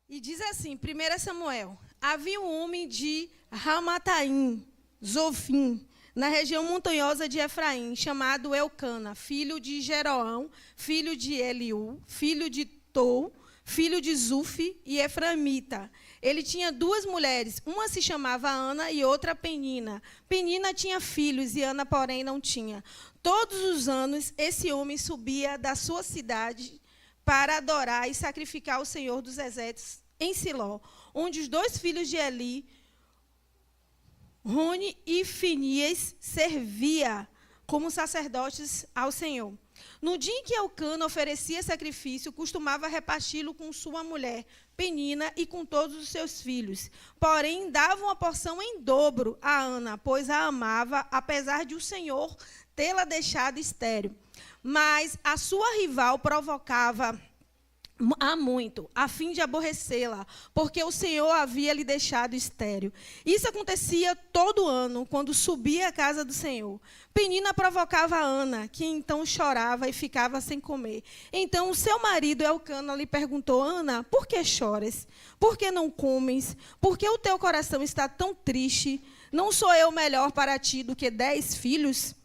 E diz assim, 1 Samuel, havia um homem de Ramataim, Zofim, na região montanhosa de Efraim, chamado Elcana, filho de Jeroão, filho de Eliú, filho de Tou, filho de Zufi e Efraimita. Ele tinha duas mulheres, uma se chamava Ana e outra Penina. Penina tinha filhos e Ana, porém, não tinha. Todos os anos, esse homem subia da sua cidade para adorar e sacrificar ao Senhor dos Exércitos em Siló, onde os dois filhos de Eli, Roni e Finias, servia como sacerdotes ao Senhor. No dia em que Elcana oferecia sacrifício, costumava reparti-lo com sua mulher, Penina, e com todos os seus filhos. Porém, dava uma porção em dobro a Ana, pois a amava, apesar de o Senhor tê-la deixado estéril. Mas a sua rival provocava há muito, a fim de aborrecê-la, porque o Senhor havia lhe deixado estéril. Isso acontecia todo ano, quando subia à casa do Senhor. Penina provocava Ana, que então chorava e ficava sem comer. Então o seu marido, Elcana, lhe perguntou, Ana, por que choras? Por que não comes? Por que o teu coração está tão triste? Não sou eu melhor para ti do que 10 filhos?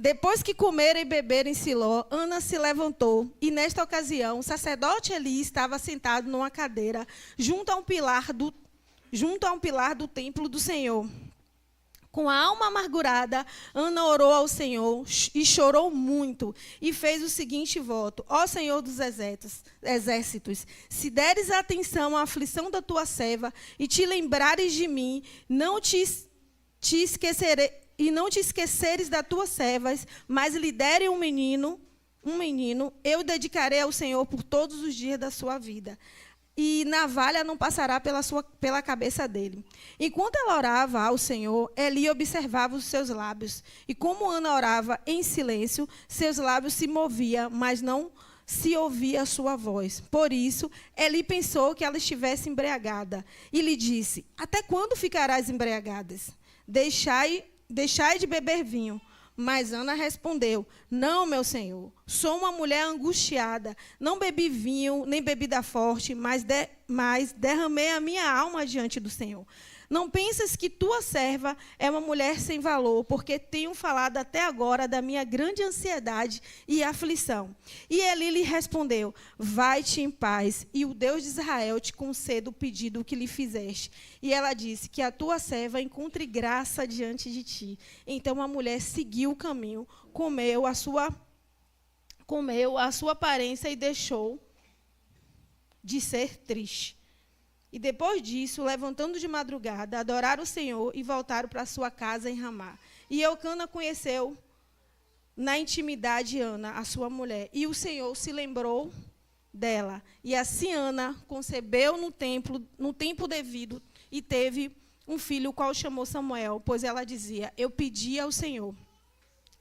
Depois que comeram e beberam em Siló, Ana se levantou, e nesta ocasião o sacerdote Eli estava sentado numa cadeira, junto a um pilar do templo do Senhor. Com a alma amargurada, Ana orou ao Senhor e chorou muito, e fez o seguinte voto, ó Senhor dos exércitos, se deres atenção à aflição da tua serva, e te lembrares de mim, não te esquecerei, e não te esqueceres das tuas servas, mas lhe derem um menino, eu dedicarei ao Senhor por todos os dias da sua vida. E navalha não passará pela cabeça dele. Enquanto ela orava ao Senhor, Eli observava os seus lábios. E como Ana orava em silêncio, seus lábios se moviam, mas não se ouvia a sua voz. Por isso, Eli pensou que ela estivesse embriagada. E lhe disse, até quando ficarás embriagadas? Deixai de beber vinho. Mas Ana respondeu, não, meu senhor, sou uma mulher angustiada, não bebi vinho, nem bebida forte, mas derramei a minha alma diante do Senhor. Não pensas que tua serva é uma mulher sem valor, porque tenho falado até agora da minha grande ansiedade e aflição. E Eli lhe respondeu, vai-te em paz, e o Deus de Israel te conceda o pedido que lhe fizeste. E ela disse, que a tua serva encontre graça diante de ti. Então a mulher seguiu o caminho, comeu a sua aparência e deixou de ser triste. E depois disso, levantando de madrugada, adoraram o Senhor e voltaram para sua casa em Ramá. E Elcana conheceu na intimidade Ana, a sua mulher. E o Senhor se lembrou dela. E assim Ana concebeu no tempo devido e teve um filho, o qual chamou Samuel, pois ela dizia, eu pedi ao Senhor.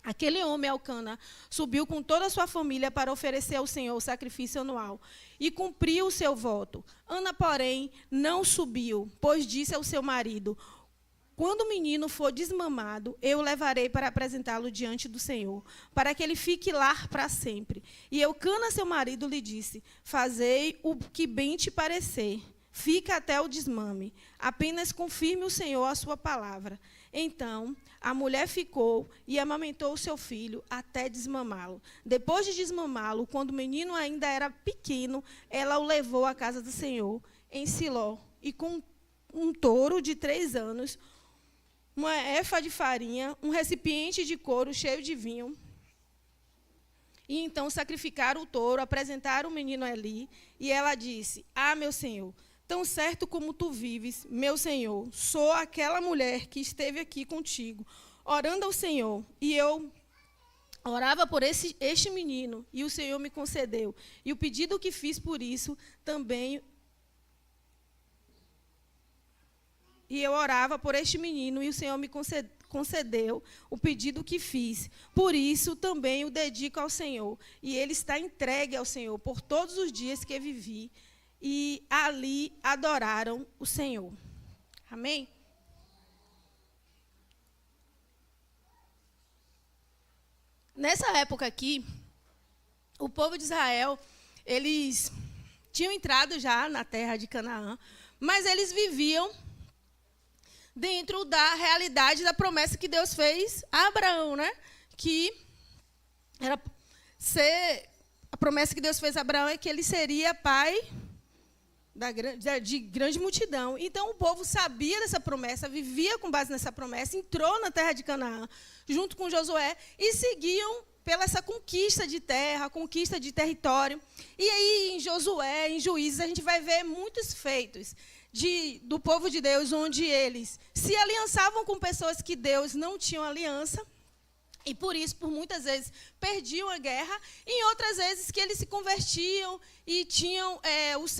Aquele homem, Elcana, subiu com toda a sua família para oferecer ao Senhor o sacrifício anual e cumpriu o seu voto. Ana, porém, não subiu, pois disse ao seu marido, quando o menino for desmamado, eu o levarei para apresentá-lo diante do Senhor, para que ele fique lá para sempre. E Elcana, seu marido, lhe disse, fazei o que bem te parecer, fica até o desmame, apenas confirme o Senhor a sua palavra. Então, a mulher ficou e amamentou o seu filho até desmamá-lo. Depois de desmamá-lo, quando o menino ainda era pequeno, ela o levou à casa do Senhor, em Siló, e com um touro de 3 anos, uma efa de farinha, um recipiente de couro cheio de vinho. E então sacrificaram o touro, apresentaram o menino a Eli, e ela disse, meu Senhor, tão certo como tu vives, meu Senhor, sou aquela mulher que esteve aqui contigo, orando ao Senhor, e eu orava por este menino, e o Senhor me concedeu. E o pedido que fiz por isso também, e eu orava por este menino, e o Senhor me concedeu o pedido que fiz. Por isso também o dedico ao Senhor, e ele está entregue ao Senhor por todos os dias que vivi, e ali adoraram o Senhor. Amém? Nessa época aqui, o povo de Israel, eles tinham entrado já na terra de Canaã, mas eles viviam dentro da realidade da promessa que Deus fez a Abraão, né? Que era a promessa que Deus fez a Abraão é que ele seria pai de grande multidão. Então, o povo sabia dessa promessa, vivia com base nessa promessa, entrou na terra de Canaã, junto com Josué, e seguiam pela essa conquista de terra, conquista de território. E aí, em Josué, em Juízes, a gente vai ver muitos feitos do povo de Deus, onde eles se aliançavam com pessoas que Deus não tinha aliança, e por isso, por muitas vezes, perdiam a guerra, e em outras vezes que eles se convertiam e tinham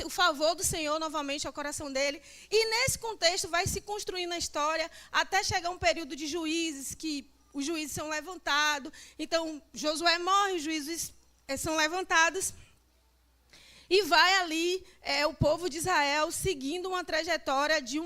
o favor do Senhor novamente ao coração dele. E nesse contexto vai se construindo a história, até chegar um período de juízes, que os juízes são levantados. Então, Josué morre, os juízes são levantados. E vai ali o povo de Israel seguindo uma trajetória de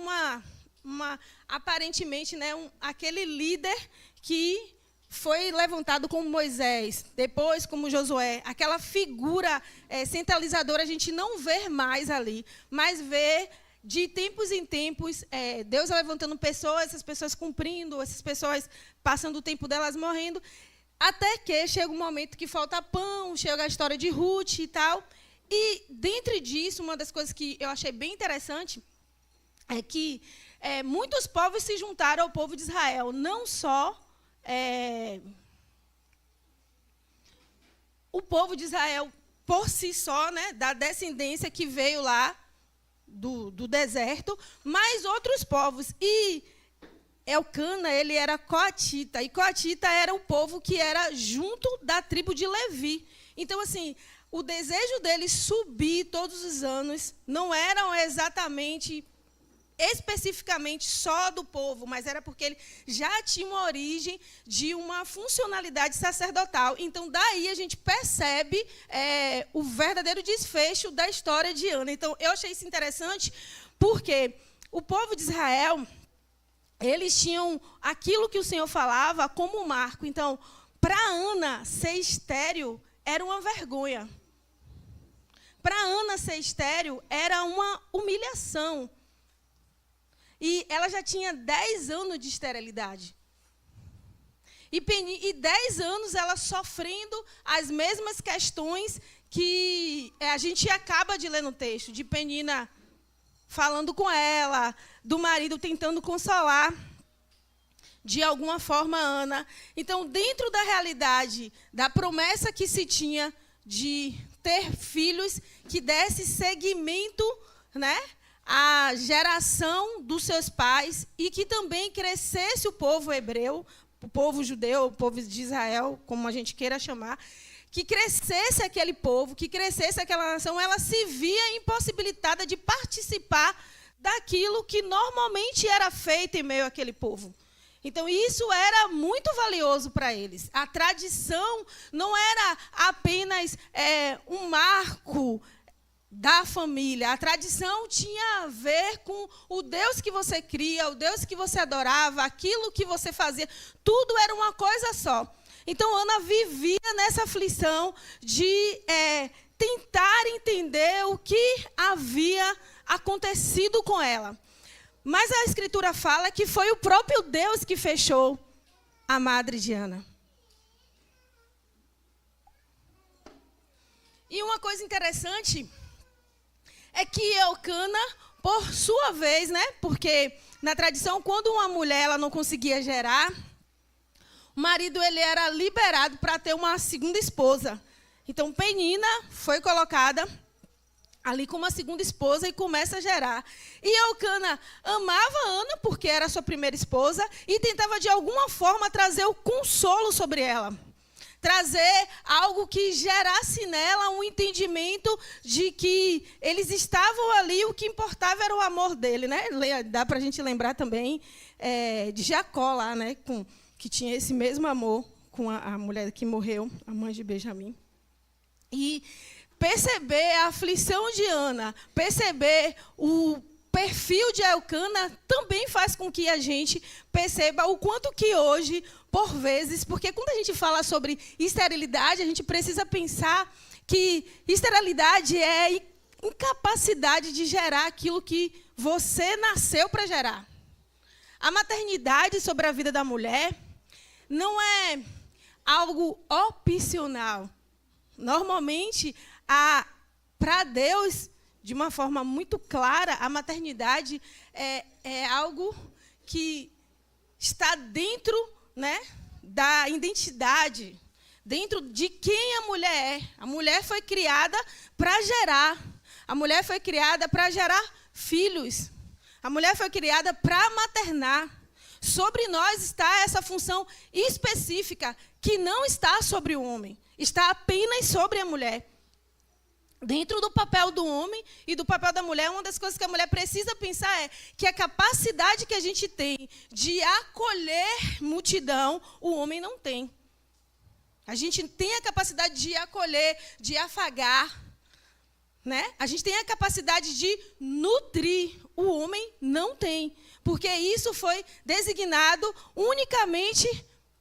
aparentemente, né, aquele líder que foi levantado como Moisés, depois como Josué. Aquela figura centralizadora a gente não vê mais ali, mas vê de tempos em tempos Deus levantando pessoas, essas pessoas cumprindo, essas pessoas passando o tempo delas morrendo, até que chega um momento que falta pão, chega a história de Ruth e tal. E, dentro disso, uma das coisas que eu achei bem interessante é que muitos povos se juntaram ao povo de Israel. Não só o povo de Israel, por si só, né, da descendência que veio lá do deserto, mas outros povos. E Elcana, ele era coatita, e coatita era o povo que era junto da tribo de Levi. Então, assim, o desejo deles subir todos os anos não eram especificamente só do povo, mas era porque ele já tinha uma origem de uma funcionalidade sacerdotal. Então, daí a gente percebe o verdadeiro desfecho da história de Ana. Então, eu achei isso interessante, porque o povo de Israel, eles tinham aquilo que o Senhor falava como marco. Então, para Ana ser estéril era uma vergonha. Para Ana ser estéril era uma humilhação. E ela já tinha 10 anos de esterilidade. E 10 anos ela sofrendo as mesmas questões que a gente acaba de ler no texto, de Penina falando com ela, do marido tentando consolar de alguma forma Ana. Então, dentro da realidade, da promessa que se tinha de ter filhos que desse seguimento, né, à geração dos seus pais, e que também crescesse o povo hebreu, o povo judeu, o povo de Israel, como a gente queira chamar, que crescesse aquele povo, que crescesse aquela nação, ela se via impossibilitada de participar daquilo que normalmente era feito em meio àquele povo. Então, isso era muito valioso para eles. A tradição não era apenas um marco da família. A tradição tinha a ver com o Deus que você cria, o Deus que você adorava, aquilo que você fazia. Tudo era uma coisa só. Então, Ana vivia nessa aflição de tentar entender o que havia acontecido com ela. Mas a Escritura fala que foi o próprio Deus que fechou a madre de Ana. E uma coisa interessante é que Elcana, por sua vez, né, porque na tradição, quando uma mulher ela não conseguia gerar, o marido ele era liberado para ter uma segunda esposa. Então, Penina foi colocada ali com uma segunda esposa e começa a gerar. E Elcana amava Ana, porque era sua primeira esposa, e tentava, de alguma forma, trazer o consolo sobre ela. Trazer algo que gerasse nela um entendimento de que eles estavam ali, o que importava era o amor dele, né? Dá para a gente lembrar também de Jacó lá, né? Que tinha esse mesmo amor com a mulher que morreu, a mãe de Benjamim. E perceber a aflição de Ana, perceber o perfil de Elcana, também faz com que a gente perceba o quanto que hoje, por vezes, porque quando a gente fala sobre esterilidade, a gente precisa pensar que esterilidade é incapacidade de gerar aquilo que você nasceu para gerar. A maternidade sobre a vida da mulher não é algo opcional. Normalmente, para Deus, de uma forma muito clara, a maternidade é algo que está dentro, né, da identidade, dentro de quem a mulher é. A mulher foi criada para gerar. A mulher foi criada para gerar filhos. A mulher foi criada para maternar. Sobre nós está essa função específica que não está sobre o homem, está apenas sobre a mulher. Dentro do papel do homem e do papel da mulher, uma das coisas que a mulher precisa pensar é que a capacidade que a gente tem de acolher multidão, o homem não tem. A gente tem a capacidade de acolher, de afagar, né? A gente tem a capacidade de nutrir, o homem não tem, porque isso foi designado unicamente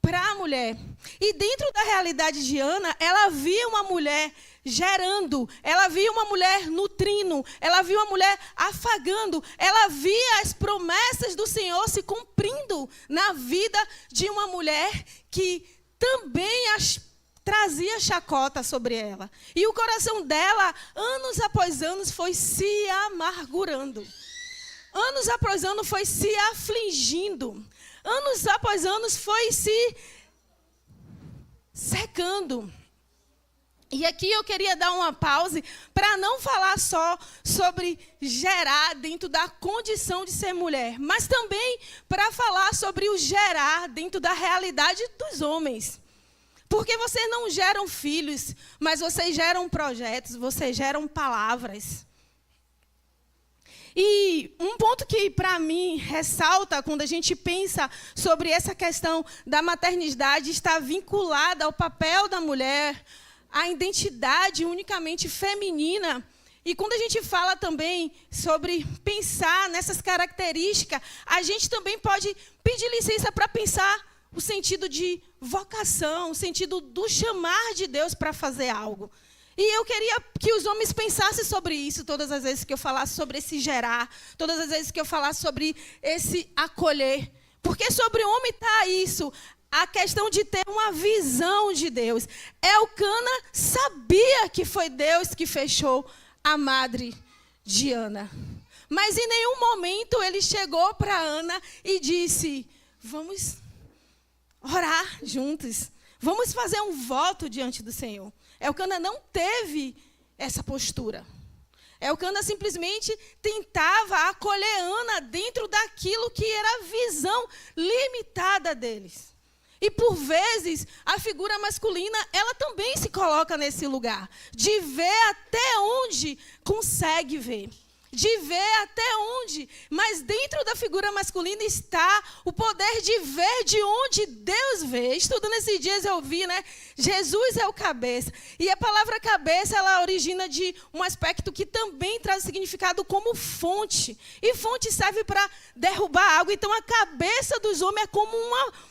para a mulher. E dentro da realidade de Ana, ela via uma mulher gerando, ela via uma mulher nutrindo, ela via uma mulher afagando, ela via as promessas do Senhor se cumprindo na vida de uma mulher que também trazia chacota sobre ela. E o coração dela, anos após anos, foi se amargurando. Anos após anos foi se afligindo. Anos após anos foi se secando. E aqui eu queria dar uma pausa para não falar só sobre gerar dentro da condição de ser mulher, mas também para falar sobre o gerar dentro da realidade dos homens. Porque vocês não geram filhos, mas vocês geram projetos, vocês geram palavras. E um ponto que, para mim, ressalta quando a gente pensa sobre essa questão da maternidade, está vinculada ao papel da mulher, à identidade unicamente feminina. E quando a gente fala também sobre pensar nessas características, a gente também pode pedir licença para pensar o sentido de vocação, o sentido do chamar de Deus para fazer algo. E eu queria que os homens pensassem sobre isso todas as vezes que eu falasse sobre esse gerar, todas as vezes que eu falasse sobre esse acolher. Porque sobre o homem está isso, a questão de ter uma visão de Deus. Elcana sabia que foi Deus que fechou a madre de Ana. Mas em nenhum momento ele chegou para Ana e disse, vamos orar juntos, vamos fazer um voto diante do Senhor. Elcana não teve essa postura. Elcana simplesmente tentava acolher Ana dentro daquilo que era a visão limitada deles. E, por vezes, a figura masculina, ela também se coloca nesse lugar, de ver até onde consegue ver. De ver até onde, mas dentro da figura masculina está o poder de ver de onde Deus vê. Estudando esses dias eu vi, né? Jesus é o cabeça. E a palavra cabeça, ela origina de um aspecto que também traz significado como fonte. E fonte serve para derrubar água. Então a cabeça dos homens é como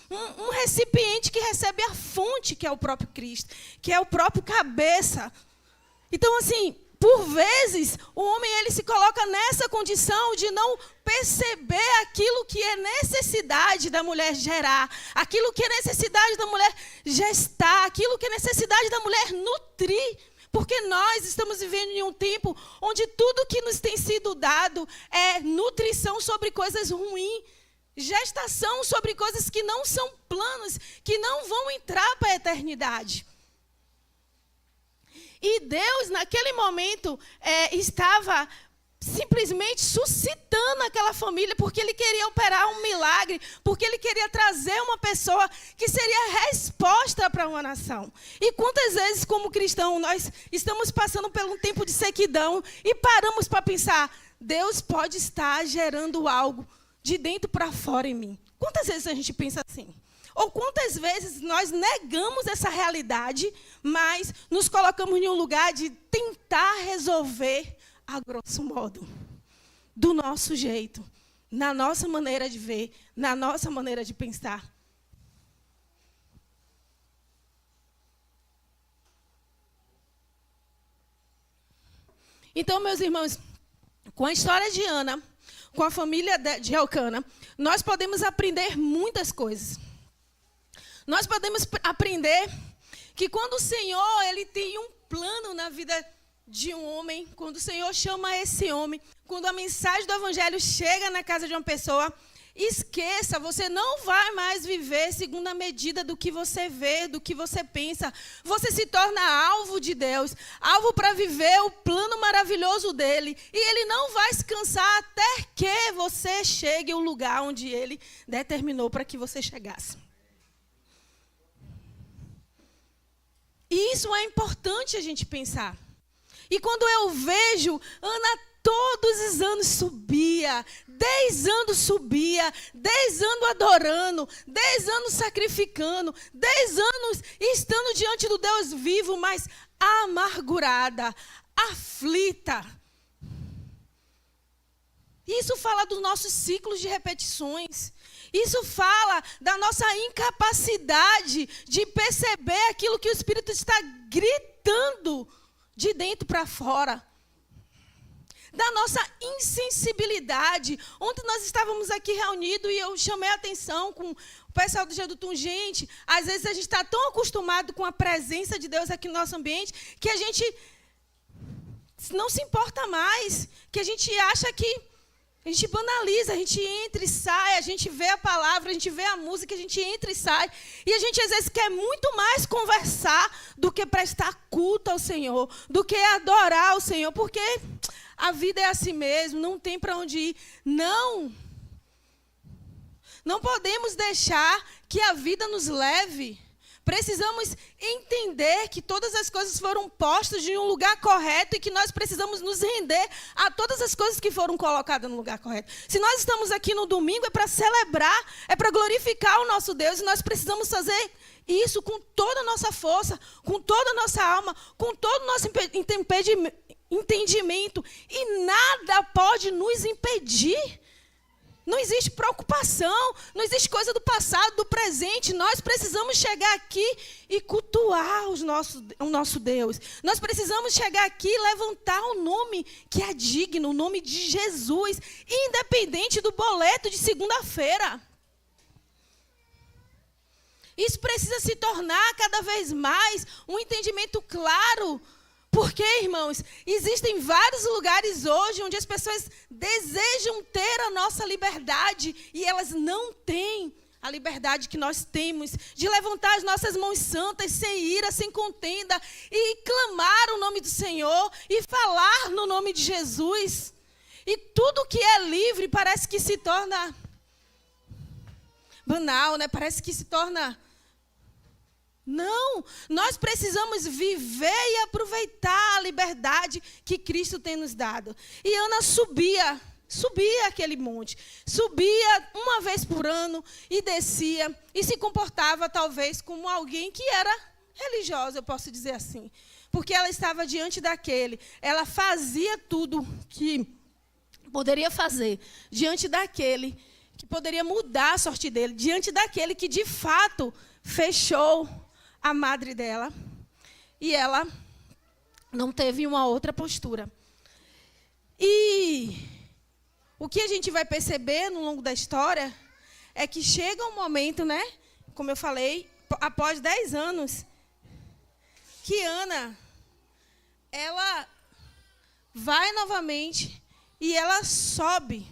um recipiente que recebe a fonte, que é o próprio Cristo, que é o próprio cabeça. Então, assim, por vezes, o homem ele se coloca nessa condição de não perceber aquilo que é necessidade da mulher gerar, aquilo que é necessidade da mulher gestar, aquilo que é necessidade da mulher nutrir. Porque nós estamos vivendo em um tempo onde tudo que nos tem sido dado é nutrição sobre coisas ruins, gestação sobre coisas que não são planos, que não vão entrar para a eternidade. E Deus, naquele momento, estava simplesmente suscitando aquela família, porque Ele queria operar um milagre, porque Ele queria trazer uma pessoa que seria resposta para uma nação. E quantas vezes, como cristão, nós estamos passando por um tempo de sequidão e paramos para pensar, Deus pode estar gerando algo de dentro para fora em mim. Quantas vezes a gente pensa assim? Ou quantas vezes nós negamos essa realidade, mas nos colocamos em um lugar de tentar resolver a grosso modo, do nosso jeito, na nossa maneira de ver, na nossa maneira de pensar. Então, meus irmãos, com a história de Ana, com a família de Elcana, nós podemos aprender muitas coisas. Nós podemos aprender que quando o Senhor ele tem um plano na vida de um homem, quando o Senhor chama esse homem, quando a mensagem do Evangelho chega na casa de uma pessoa, esqueça, você não vai mais viver segundo a medida do que você vê, do que você pensa. Você se torna alvo de Deus, alvo para viver o plano maravilhoso dele. E ele não vai se cansar até que você chegue ao lugar onde ele determinou para que você chegasse. E isso é importante a gente pensar. E quando eu vejo Ana todos os anos subia, 10 anos subia, 10 anos adorando, 10 anos sacrificando, 10 anos estando diante do Deus vivo, mas amargurada, aflita. Isso fala dos nossos ciclos de repetições. Isso fala da nossa incapacidade de perceber aquilo que o Espírito está gritando de dentro para fora. Da nossa insensibilidade. Ontem nós estávamos aqui reunidos e eu chamei a atenção com o pessoal do Gedutum. Gente, às vezes a gente está tão acostumado com a presença de Deus aqui no nosso ambiente que a gente não se importa mais, que a gente acha que a gente banaliza, a gente entra e sai, a gente vê a palavra, a gente vê a música, a gente entra e sai. E a gente às vezes quer muito mais conversar do que prestar culto ao Senhor, do que adorar ao Senhor, porque a vida é assim mesmo, não tem para onde ir. Não podemos deixar que a vida nos leve. Precisamos entender que todas as coisas foram postas em um lugar correto e que nós precisamos nos render a todas as coisas que foram colocadas no lugar correto. Se nós estamos aqui no domingo, é para celebrar, é para glorificar o nosso Deus, e nós precisamos fazer isso com toda a nossa força, com toda a nossa alma, com todo o nosso entendimento, e nada pode nos impedir. Não existe preocupação, não existe coisa do passado, do presente. Nós precisamos chegar aqui e cultuar o nosso Deus. Nós precisamos chegar aqui e levantar o nome que é digno, o nome de Jesus, independente do boleto de segunda-feira. Isso precisa se tornar cada vez mais um entendimento claro. Porque, irmãos, existem vários lugares hoje onde as pessoas desejam ter a nossa liberdade e elas não têm a liberdade que nós temos de levantar as nossas mãos santas sem ira, sem contenda e clamar o nome do Senhor e falar no nome de Jesus. E tudo que é livre parece que se torna banal, né? Parece que se torna... Não, nós precisamos viver e aproveitar a liberdade que Cristo tem nos dado. E Ana subia aquele monte, subia uma vez por ano e descia, e se comportava talvez como alguém que era religiosa, eu posso dizer assim. Porque ela estava diante daquele, ela fazia tudo que poderia fazer, diante daquele que poderia mudar a sorte dele, diante daquele que de fato fechou a madre dela, e ela não teve uma outra postura. E o que a gente vai perceber no longo da história é que chega um momento, né, como eu falei, após 10 anos, que Ana, ela vai novamente e ela sobe.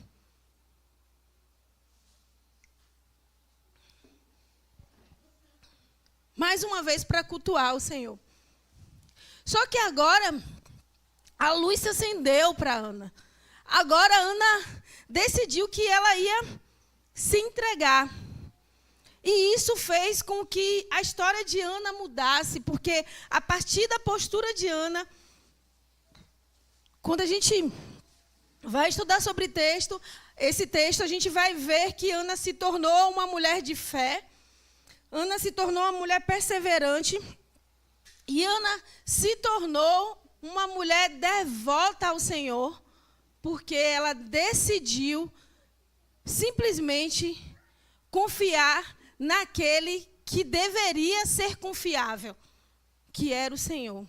Mais uma vez para cultuar o Senhor. Só que agora a luz se acendeu para Ana. Agora Ana decidiu que ela ia se entregar. E isso fez com que a história de Ana mudasse, porque a partir da postura de Ana, quando a gente vai estudar sobre esse texto, a gente vai ver que Ana se tornou uma mulher de fé. Ana se tornou uma mulher perseverante e Ana se tornou uma mulher devota ao Senhor, porque ela decidiu simplesmente confiar naquele que deveria ser confiável, que era o Senhor.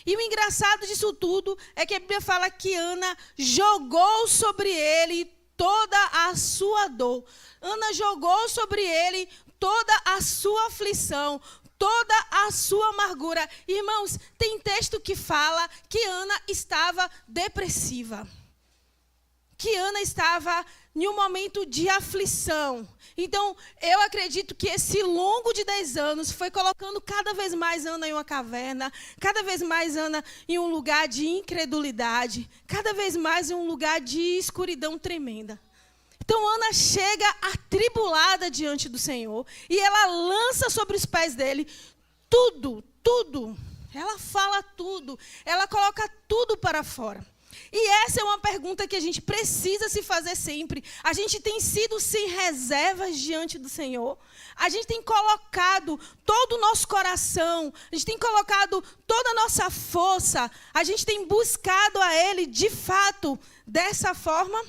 E o engraçado disso tudo é que a Bíblia fala que Ana jogou sobre ele toda a sua dor. Ana jogou sobre ele toda a sua aflição, toda a sua amargura. Irmãos, tem texto que fala que Ana estava depressiva. Que Ana estava em um momento de aflição. Então, eu acredito que esse longo de 10 anos foi colocando cada vez mais Ana em uma caverna, cada vez mais Ana em um lugar de incredulidade, cada vez mais em um lugar de escuridão tremenda. Então, Ana chega atribulada diante do Senhor e ela lança sobre os pés dele tudo. Ela fala tudo, ela coloca tudo para fora. E essa é uma pergunta que a gente precisa se fazer sempre. A gente tem sido sem reservas diante do Senhor. A gente tem colocado todo o nosso coração, a gente tem colocado toda a nossa força, a gente tem buscado a Ele de fato dessa forma.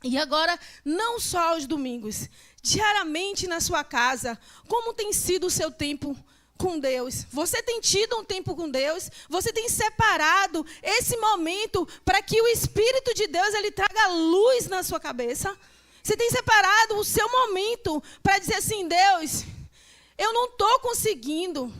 E agora, não só aos domingos, diariamente na sua casa, como tem sido o seu tempo com Deus? Você tem tido um tempo com Deus? Você tem separado esse momento para que o Espírito de Deus ele traga luz na sua cabeça? Você tem separado o seu momento para dizer assim, Deus, eu não estou conseguindo.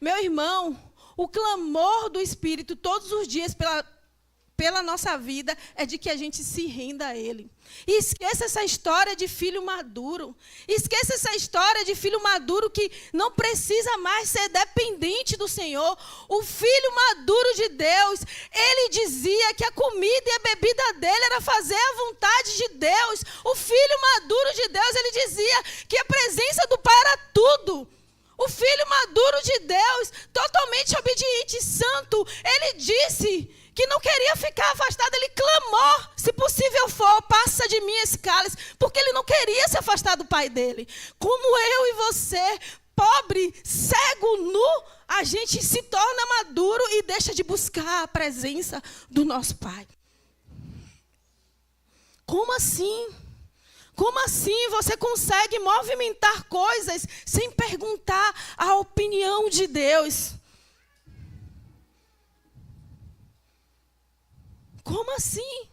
Meu irmão, o clamor do Espírito todos os dias pela nossa vida é de que a gente se renda a Ele. E esqueça essa história de filho maduro. Esqueça essa história de filho maduro que não precisa mais ser dependente do Senhor. O filho maduro de Deus, ele dizia que a comida e a bebida dele era fazer a vontade de Deus. O filho maduro de Deus, ele dizia que a presença do Pai era tudo. O filho maduro de Deus, totalmente obediente e santo, ele disse que não queria ficar afastado, ele clamou, se possível for, passa de mim esse cálice, porque ele não queria se afastar do pai dele. Como eu e você, pobre, cego, nu, a gente se torna maduro e deixa de buscar a presença do nosso Pai. Como assim? Como assim você consegue movimentar coisas sem perguntar a opinião de Deus? Como assim?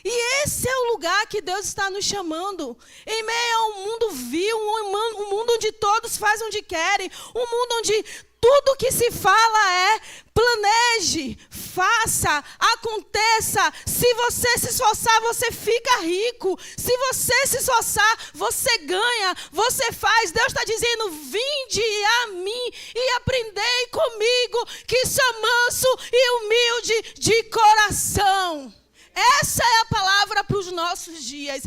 E esse é o lugar que Deus está nos chamando. Em meio a um mundo vil, um mundo onde todos fazem onde querem, um mundo onde tudo que se fala é planeje, faça, aconteça. Se você se esforçar, você fica rico. Se você se esforçar, você ganha, você faz. Deus está dizendo, vinde a mim e aprendei comigo, que sou manso e humilde de coração. Essa é a palavra para os nossos dias.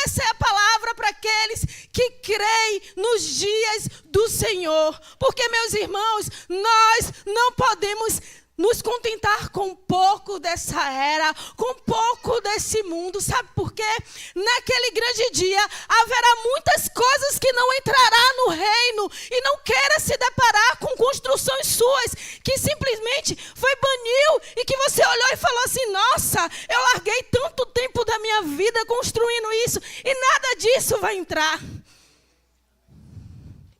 Essa é a palavra para aqueles que creem nos dias do Senhor. Porque, meus irmãos, nós não podemos nos contentar com pouco dessa era, com pouco desse mundo. Sabe por quê? Naquele grande dia haverá muitas coisas que não entrará no reino. E não queira se deparar com construções suas que simplesmente foi baniu e que você olhou e falou assim, nossa, eu larguei tanto tempo da minha vida construindo isso e nada disso vai entrar.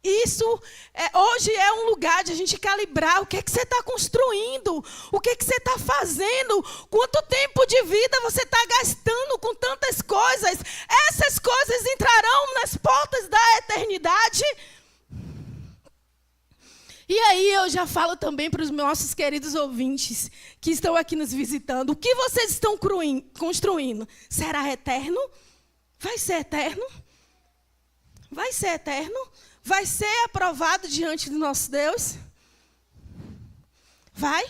Isso hoje é um lugar de a gente calibrar o que é que você está construindo, o que é que você está fazendo, quanto tempo de vida você está gastando com tantas coisas. Essas coisas entrarão nas portas da eternidade. E aí eu já falo também para os nossos queridos ouvintes que estão aqui nos visitando. O que vocês estão construindo? Será eterno? Vai ser eterno? Vai ser eterno? Vai ser aprovado diante do nosso Deus? Vai?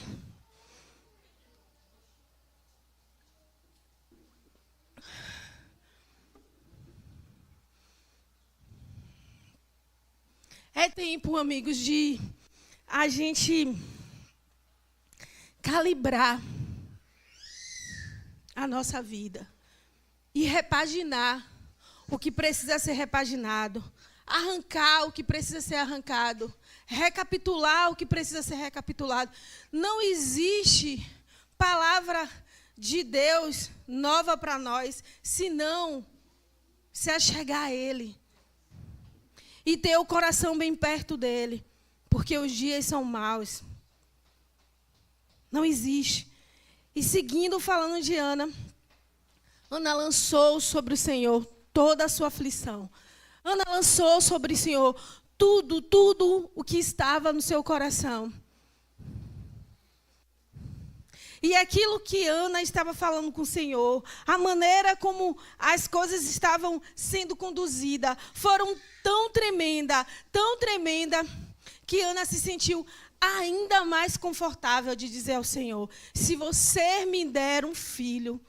É tempo, amigos, de a gente calibrar a nossa vida e repaginar o que precisa ser repaginado. Arrancar o que precisa ser arrancado, recapitular o que precisa ser recapitulado. Não existe palavra de Deus nova para nós, senão se achegar a Ele e ter o coração bem perto dele, porque os dias são maus. Não existe. E seguindo falando de Ana, Ana lançou sobre o Senhor toda a sua aflição. Ana lançou sobre o Senhor tudo o que estava no seu coração. E aquilo que Ana estava falando com o Senhor, a maneira como as coisas estavam sendo conduzidas, foram tão tremenda, que Ana se sentiu ainda mais confortável de dizer ao Senhor: se você me der um filho,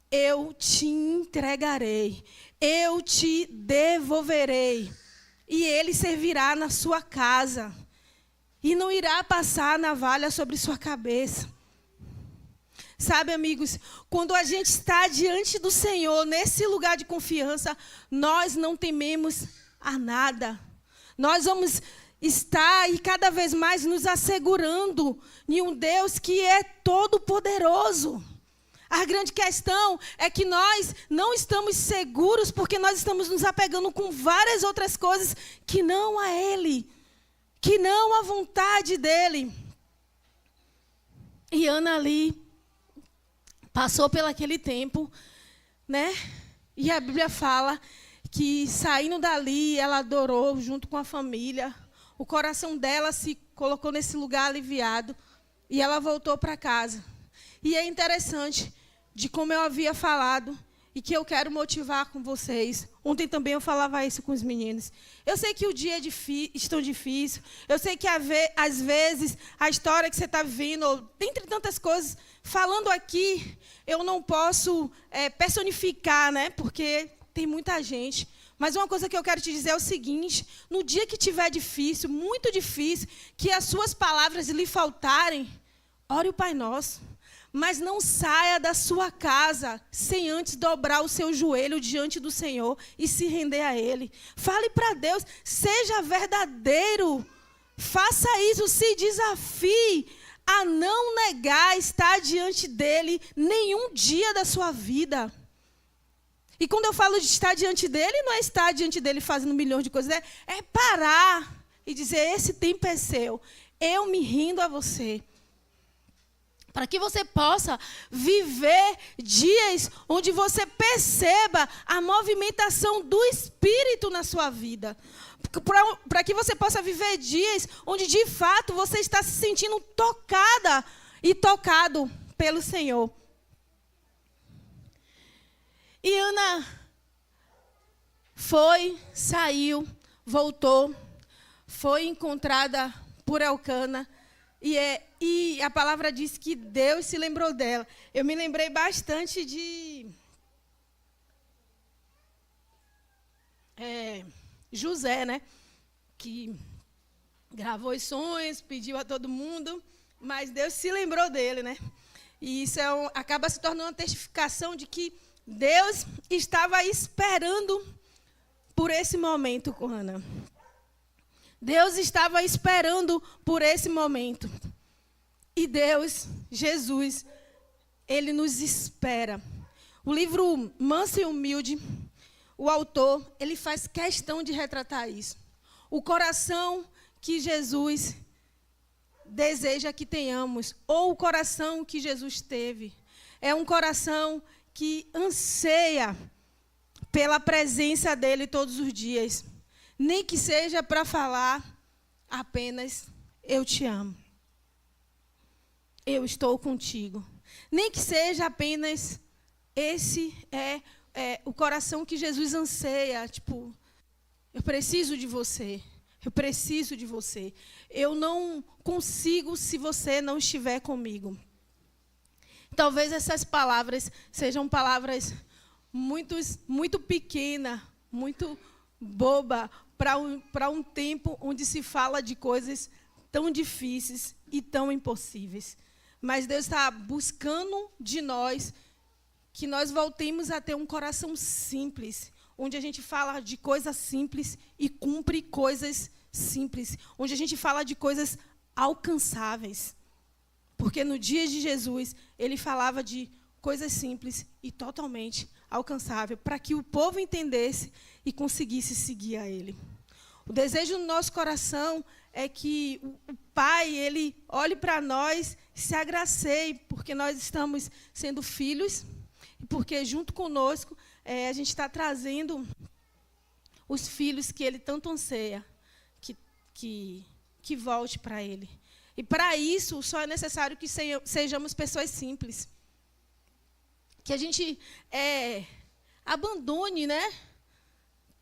eu te entregarei, eu te devolverei, e ele servirá na sua casa, e não irá passar navalha sobre sua cabeça. Sabe, amigos, quando a gente está diante do Senhor, nesse lugar de confiança, nós não tememos a nada. Nós vamos estar e cada vez mais nos assegurando em um Deus que é todo-poderoso. A grande questão é que nós não estamos seguros porque nós estamos nos apegando com várias outras coisas que não a Ele, que não a vontade dEle. E Ana ali passou por aquele tempo, né? E a Bíblia fala que, saindo dali, ela adorou junto com a família. O coração dela se colocou nesse lugar aliviado. E ela voltou para casa. E é interessante de como eu havia falado e que eu quero motivar com vocês. Ontem também eu falava isso com os meninos. Eu sei que o dia está difícil. Eu sei que, às vezes, a história que você está vivendo, dentre tantas coisas, falando aqui, eu não posso personificar, né? Porque tem muita gente. Mas uma coisa que eu quero te dizer é o seguinte: no dia que estiver difícil, muito difícil, que as suas palavras lhe faltarem, ore o Pai Nosso. Mas não saia da sua casa sem antes dobrar o seu joelho diante do Senhor e se render a Ele. Fale para Deus, seja verdadeiro. Faça isso, se desafie a não negar estar diante dEle nenhum dia da sua vida. E quando eu falo de estar diante dEle, não é estar diante dEle fazendo milhões de coisas, é parar e dizer: esse tempo é seu, eu me rindo a você. Para que você possa viver dias onde você perceba a movimentação do Espírito na sua vida. Para que você possa viver dias onde, de fato, você está se sentindo tocada e tocado pelo Senhor. E Ana saiu, voltou, foi encontrada por Elcana. E a palavra diz que Deus se lembrou dela. Eu me lembrei bastante de José, né? Que gravou os sonhos, pediu a todo mundo, mas Deus se lembrou dele, né? E isso acaba se tornando uma testificação de que Deus estava esperando por esse momento com Ana. Deus estava esperando por esse momento. E Deus, Jesus, Ele nos espera. O livro Manso e Humilde, o autor, ele faz questão de retratar isso. O coração que Jesus deseja que tenhamos, ou o coração que Jesus teve, é um coração que anseia pela presença dEle todos os dias. Nem que seja para falar apenas: eu te amo. Eu estou contigo. Nem que seja apenas esse o coração que Jesus anseia. Tipo, eu preciso de você. Eu preciso de você. Eu não consigo se você não estiver comigo. Talvez essas palavras sejam palavras muito pequenas, muito boba, para um tempo onde se fala de coisas tão difíceis e tão impossíveis. Mas Deus está buscando de nós que nós voltemos a ter um coração simples, onde a gente fala de coisas simples e cumpre coisas simples, onde a gente fala de coisas alcançáveis. Porque no dia de Jesus, Ele falava de coisas simples e totalmente alcançáveis, para que o povo entendesse e conseguisse seguir a Ele. O desejo do nosso coração é que o Pai, Ele olhe para nós e se agracie, porque nós estamos sendo filhos, e porque junto conosco a gente está trazendo os filhos que Ele tanto anseia, que volte para Ele. E para isso, só é necessário que sejamos pessoas simples. Que a gente abandone, né,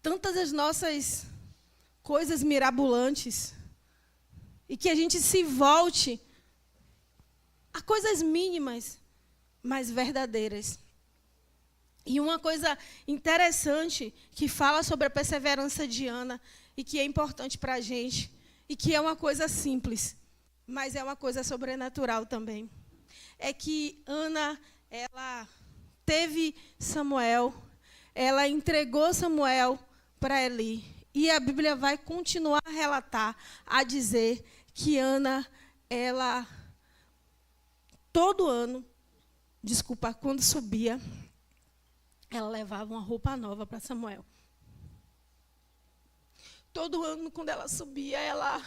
tantas as nossas coisas mirabolantes. E que a gente se volte a coisas mínimas, mas verdadeiras. E uma coisa interessante que fala sobre a perseverança de Ana, e que é importante para a gente, e que é uma coisa simples, mas é uma coisa sobrenatural também, é que Ana, ela teve Samuel, ela entregou Samuel para Eli. E a Bíblia vai continuar a relatar, a dizer que Ana, ela, todo ano, quando subia, ela levava uma roupa nova para Samuel. Todo ano, quando ela subia, ela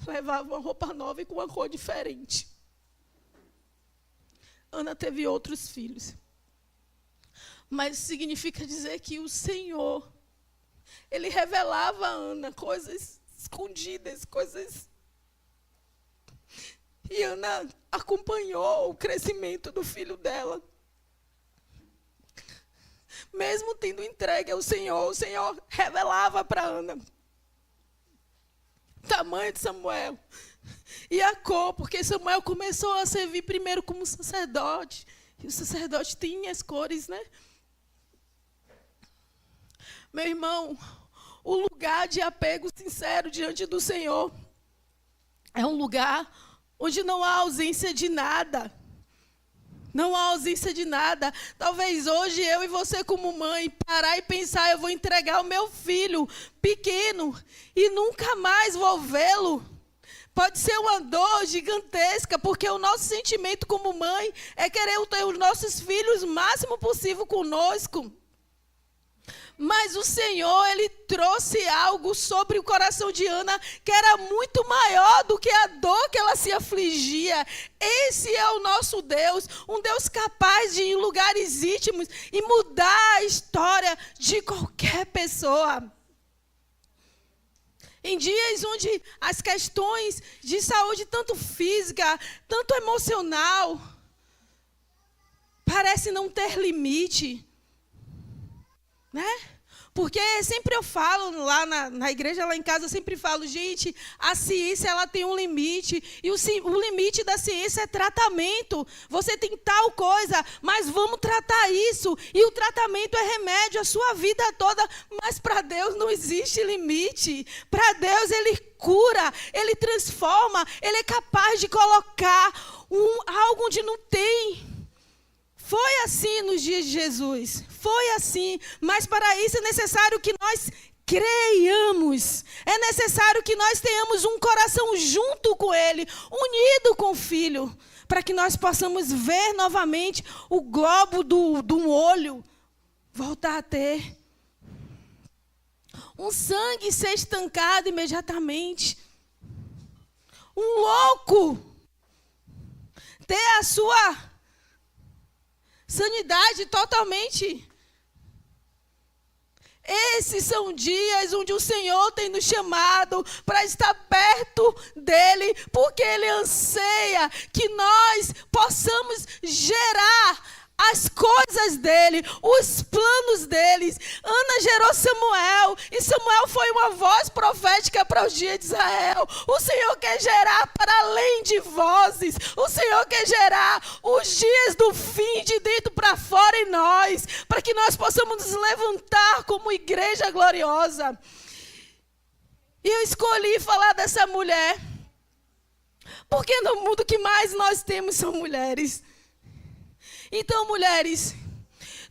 levava uma roupa nova e com uma cor diferente. Ana teve outros filhos. Mas significa dizer que o Senhor, Ele revelava a Ana coisas escondidas, coisas... E Ana acompanhou o crescimento do filho dela. Mesmo tendo entregue ao Senhor, o Senhor revelava para Ana o tamanho de Samuel e a cor, porque Samuel começou a servir primeiro como sacerdote. E o sacerdote tinha as cores, né? Meu irmão, o lugar de apego sincero diante do Senhor é um lugar onde não há ausência de nada. Não há ausência de nada. Talvez hoje eu e você como mãe parar e pensar, eu vou entregar o meu filho pequeno e nunca mais vou vê-lo. Pode ser uma dor gigantesca, porque o nosso sentimento como mãe é querer ter os nossos filhos o máximo possível conosco. Mas o Senhor, Ele trouxe algo sobre o coração de Ana que era muito maior do que a dor que ela se afligia. Esse é o nosso Deus, um Deus capaz de ir em lugares íntimos e mudar a história de qualquer pessoa. Em dias onde as questões de saúde, tanto física, tanto emocional, parece não ter limite, né? Porque sempre eu falo lá na igreja, lá em casa, eu sempre falo, gente, a ciência ela tem um limite, e o limite da ciência é tratamento. Você tem tal coisa, mas vamos tratar isso, e o tratamento é remédio a sua vida toda, mas para Deus não existe limite. Para Deus Ele cura, Ele transforma, Ele é capaz de colocar algo onde não tem. Foi assim nos dias de Jesus, foi assim, mas para isso é necessário que nós creiamos, é necessário que nós tenhamos um coração junto com Ele, unido com o Filho, para que nós possamos ver novamente o globo do olho, voltar a ter um sangue ser estancado imediatamente, um louco ter a sua sanidade totalmente. Esses são dias onde o Senhor tem nos chamado para estar perto dEle, porque Ele anseia que nós possamos gerar as coisas dEle, os planos dEle. Ana gerou Samuel, e Samuel foi uma voz profética para os dias de Israel. O Senhor quer gerar para além de vozes. O Senhor quer gerar os dias do fim de dentro para fora em nós, para que nós possamos nos levantar como igreja gloriosa. E eu escolhi falar dessa mulher, porque no mundo que mais nós temos são mulheres. Então, mulheres,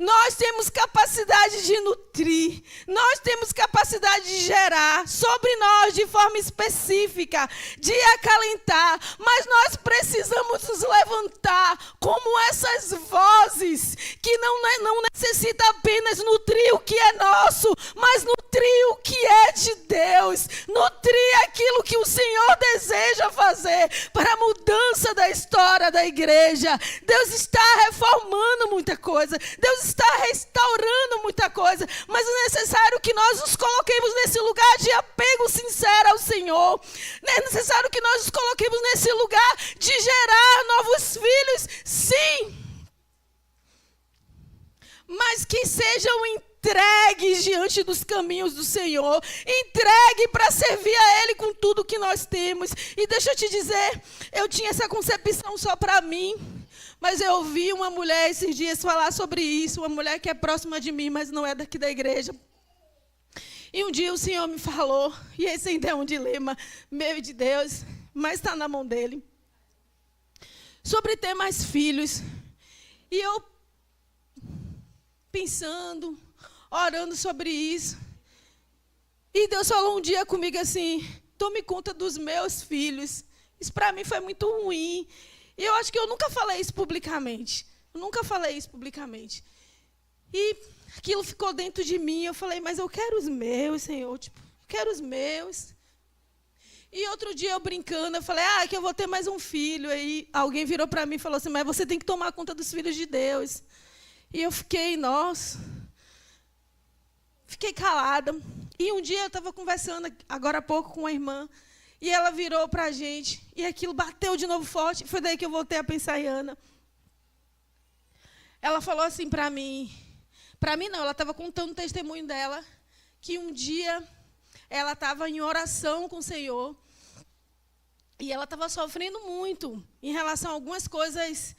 Nós temos capacidade de nutrir, nós temos capacidade de gerar sobre nós de forma específica, de acalentar, mas nós precisamos nos levantar como essas vozes que não necessitam apenas nutrir o que é nosso, mas nutrir o que é de Deus, nutrir aquilo que o Senhor deseja fazer para a mudança da história da igreja. Deus está reformando muita coisa, Deus está restaurando muita coisa, mas é necessário que nós nos coloquemos nesse lugar de apego sincero ao Senhor. É necessário que nós nos coloquemos nesse lugar de gerar novos filhos, sim, mas que sejam entregues diante dos caminhos do Senhor, entregue para servir a Ele com tudo que nós temos. E deixa eu te dizer, eu tinha essa concepção só para mim, mas eu ouvi uma mulher esses dias falar sobre isso, uma mulher que é próxima de mim, mas não é daqui da igreja. E um dia o Senhor me falou, e esse ainda é um dilema meu e de Deus, mas está na mão dele, sobre ter mais filhos. E eu pensando, orando sobre isso, e Deus falou um dia comigo assim: tome conta dos meus filhos. Isso para mim foi muito ruim. E eu acho que eu nunca falei isso publicamente. E aquilo ficou dentro de mim. Eu falei, mas eu quero os meus, Senhor. Tipo, eu quero os meus. E outro dia eu brincando, eu falei, que eu vou ter mais um filho. Aí alguém virou para mim e falou assim, mas você tem que tomar conta dos filhos de Deus. E eu fiquei, fiquei calada. E um dia eu estava conversando, agora há pouco, com uma irmã, e ela virou para a gente, e aquilo bateu de novo forte. Foi daí que eu voltei a pensar em Ana. Ela falou assim para mim não, ela estava contando o testemunho dela, que um dia ela estava em oração com o Senhor, e ela estava sofrendo muito em relação a algumas coisas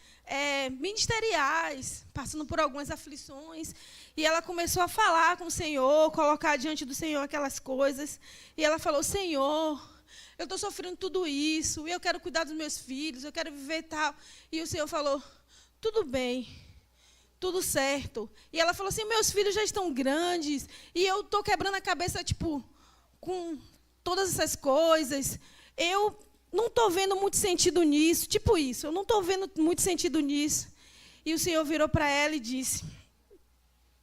ministeriais, passando por algumas aflições. E ela começou a falar com o Senhor, colocar diante do Senhor aquelas coisas. E ela falou, Senhor, eu estou sofrendo tudo isso, e eu quero cuidar dos meus filhos, eu quero viver tal. E o Senhor falou, tudo bem, tudo certo. E ela falou assim, meus filhos já estão grandes, e eu estou quebrando a cabeça, com todas essas coisas. Eu não estou vendo muito sentido nisso, eu não estou vendo muito sentido nisso. E o Senhor virou para ela e disse,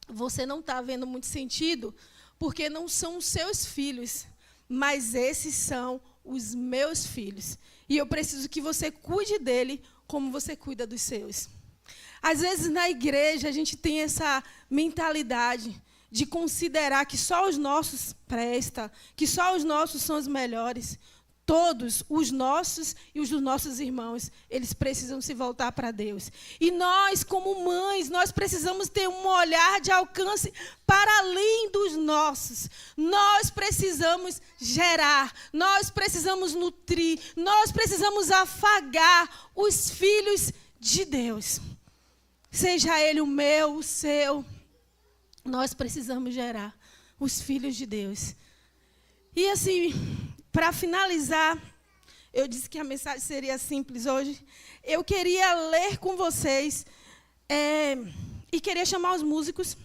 você não está vendo muito sentido, porque não são os seus filhos, mas esses são os meus filhos. E eu preciso que você cuide dele como você cuida dos seus. Às vezes, na igreja, a gente tem essa mentalidade de considerar que só os nossos prestam, que só os nossos são os melhores. Todos, os nossos e os dos nossos irmãos, eles precisam se voltar para Deus. E nós, como mães, nós precisamos ter um olhar de alcance para além dos nossos. Nós precisamos gerar, nós precisamos nutrir, nós precisamos afagar os filhos de Deus. Seja ele o meu, o seu, nós precisamos gerar os filhos de Deus. E assim, para finalizar, eu disse que a mensagem seria simples hoje. Eu queria ler com vocês e queria chamar os músicos.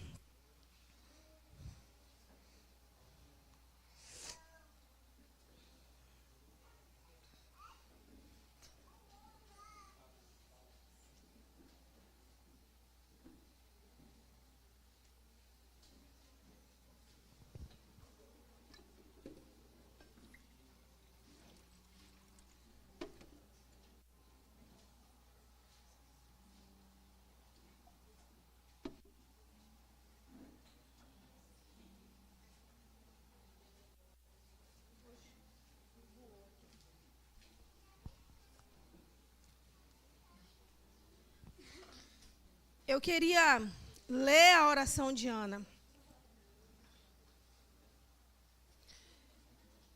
Eu queria ler a oração de Ana.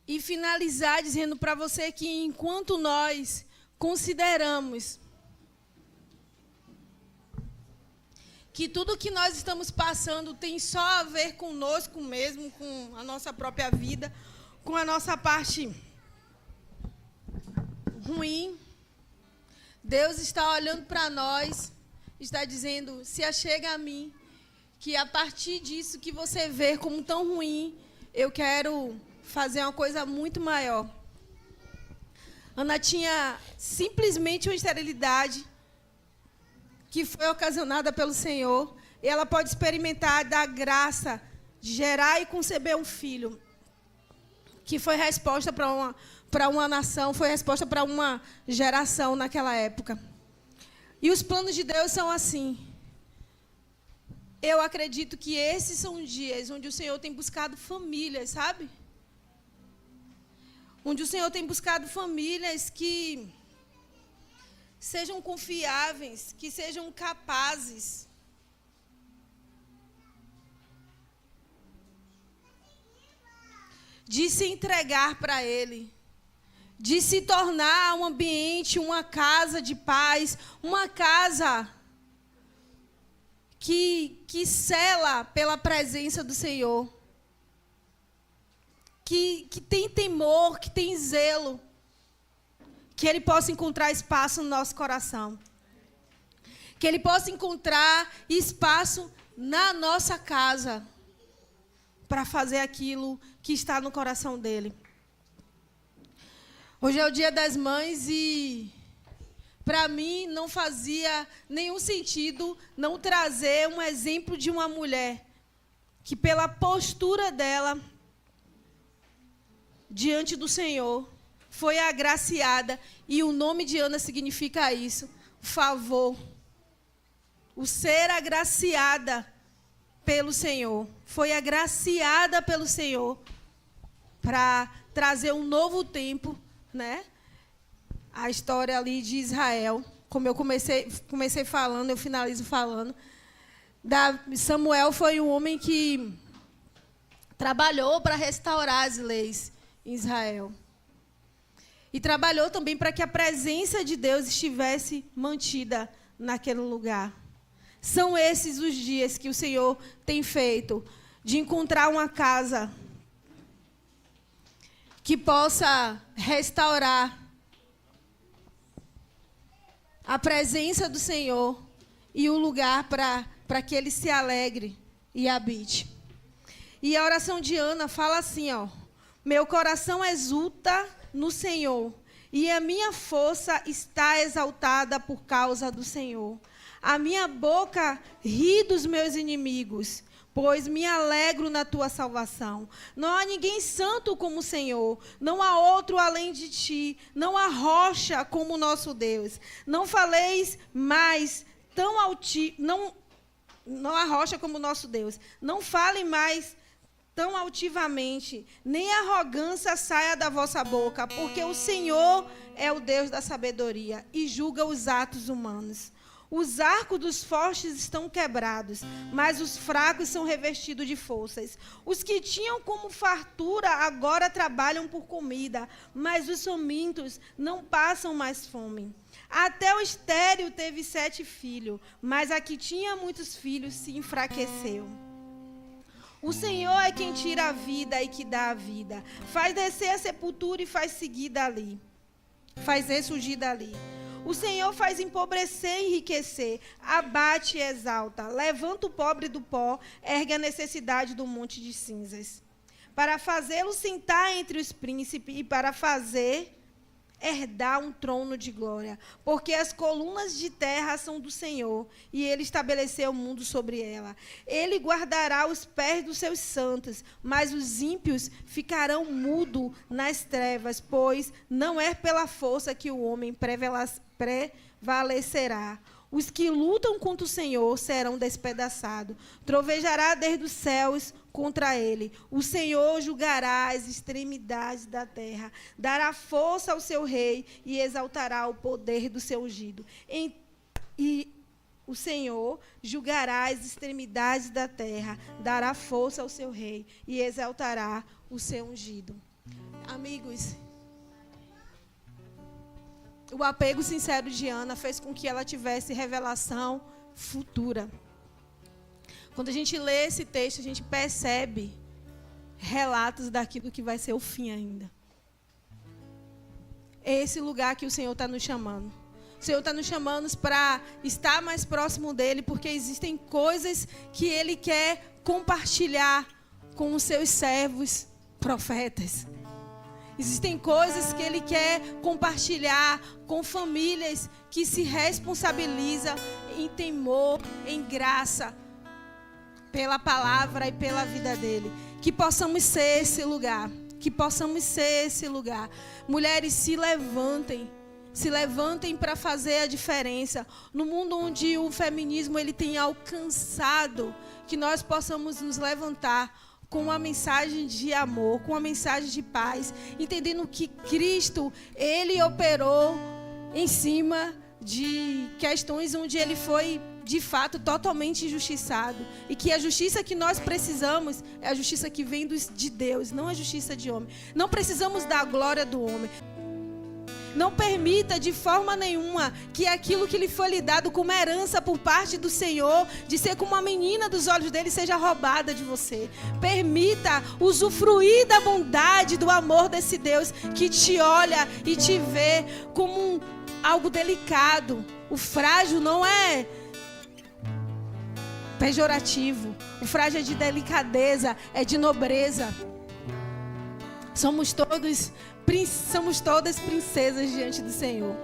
E finalizar dizendo para você que enquanto nós consideramos que tudo que nós estamos passando tem só a ver conosco mesmo, com a nossa própria vida, com a nossa parte ruim, Deus está olhando para nós, está dizendo, se achega a mim, que a partir disso que você vê como tão ruim, eu quero fazer uma coisa muito maior. Ana tinha simplesmente uma esterilidade que foi ocasionada pelo Senhor, e ela pode experimentar da graça de gerar e conceber um filho, que foi resposta para uma nação, foi resposta para uma geração naquela época. E os planos de Deus são assim. Eu acredito que esses são dias onde o Senhor tem buscado famílias, sabe? Onde o Senhor tem buscado famílias que sejam confiáveis, que sejam capazes de se entregar para Ele, de se tornar um ambiente, uma casa de paz, uma casa que cela pela presença do Senhor, que tem temor, que tem zelo, que Ele possa encontrar espaço no nosso coração, que Ele possa encontrar espaço na nossa casa para fazer aquilo que está no coração dEle. Hoje é o Dia das Mães e, para mim, não fazia nenhum sentido não trazer um exemplo de uma mulher que, pela postura dela diante do Senhor, foi agraciada, e o nome de Ana significa isso, favor. O ser agraciada pelo Senhor. Foi agraciada pelo Senhor para trazer um novo tempo, né? A história ali de Israel, como eu comecei falando, eu finalizo falando. Samuel foi um homem que trabalhou para restaurar as leis em Israel. E trabalhou também para que a presença de Deus estivesse mantida naquele lugar. São esses os dias que o Senhor tem feito, de encontrar uma casa que possa restaurar a presença do Senhor e o lugar para que Ele se alegre e habite. E a oração de Ana fala assim, ó: meu coração exulta no Senhor, e a minha força está exaltada por causa do Senhor. A minha boca ri dos meus inimigos, pois me alegro na tua salvação. Não há ninguém santo como o Senhor, não há outro além de ti, não há rocha como o nosso Deus. Não faleis mais tão não há rocha como o nosso Deus. Não fale mais tão altivamente, nem arrogância saia da vossa boca, porque o Senhor é o Deus da sabedoria e julga os atos humanos. Os arcos dos fortes estão quebrados, mas os fracos são revestidos de forças. Os que tinham como fartura agora trabalham por comida, mas os famintos não passam mais fome. Até o estéril teve 7 filhos, mas a que tinha muitos filhos se enfraqueceu. O Senhor é quem tira a vida e que dá a vida. Faz descer a sepultura e faz seguir dali. Faz ressurgir dali. O Senhor faz empobrecer e enriquecer, abate e exalta, levanta o pobre do pó, ergue a necessidade do monte de cinzas, para fazê-lo sentar entre os príncipes e para fazer herdar um trono de glória, porque as colunas de terra são do Senhor, e Ele estabeleceu o mundo sobre ela. Ele guardará os pés dos seus santos, mas os ímpios ficarão mudos nas trevas, pois não é pela força que o homem prevalecerá. Os que lutam contra o Senhor serão despedaçados. Trovejará desde os céus contra ele. O Senhor julgará as extremidades da terra. Dará força ao seu rei e exaltará o poder do seu ungido. E o Senhor julgará as extremidades da terra. Dará força ao seu rei e exaltará o seu ungido. Amigos, o apego sincero de Ana fez com que ela tivesse revelação futura. Quando a gente lê esse texto, a gente percebe relatos daquilo que vai ser o fim ainda. É esse lugar que o Senhor está nos chamando. O Senhor está nos chamando para estar mais próximo dEle, porque existem coisas que Ele quer compartilhar com os seus servos profetas. Existem coisas que Ele quer compartilhar com famílias que se responsabilizam em temor, em graça, pela palavra e pela vida dEle. Que possamos ser esse lugar. Que possamos ser esse lugar. Mulheres, se levantem. Se levantem para fazer a diferença. No mundo onde o feminismo ele tem alcançado, que nós possamos nos levantar com uma mensagem de amor, com uma mensagem de paz, entendendo que Cristo, Ele operou em cima de questões onde Ele foi, de fato, totalmente injustiçado. E que a justiça que nós precisamos é a justiça que vem de Deus, não a justiça de homem. Não precisamos da glória do homem. Não permita de forma nenhuma que aquilo que lhe foi lhe dado como herança por parte do Senhor, de ser como uma menina dos olhos dele, seja roubada de você. Permita usufruir da bondade, do amor desse Deus que te olha e te vê como algo delicado. O frágil não é pejorativo. O frágil é de delicadeza, é de nobreza. Somos todas princesas diante do Senhor.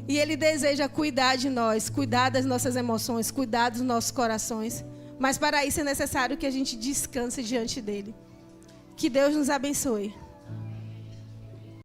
E Ele deseja cuidar de nós, cuidar das nossas emoções, cuidar dos nossos corações. Mas para isso é necessário que a gente descanse diante dEle. Que Deus nos abençoe.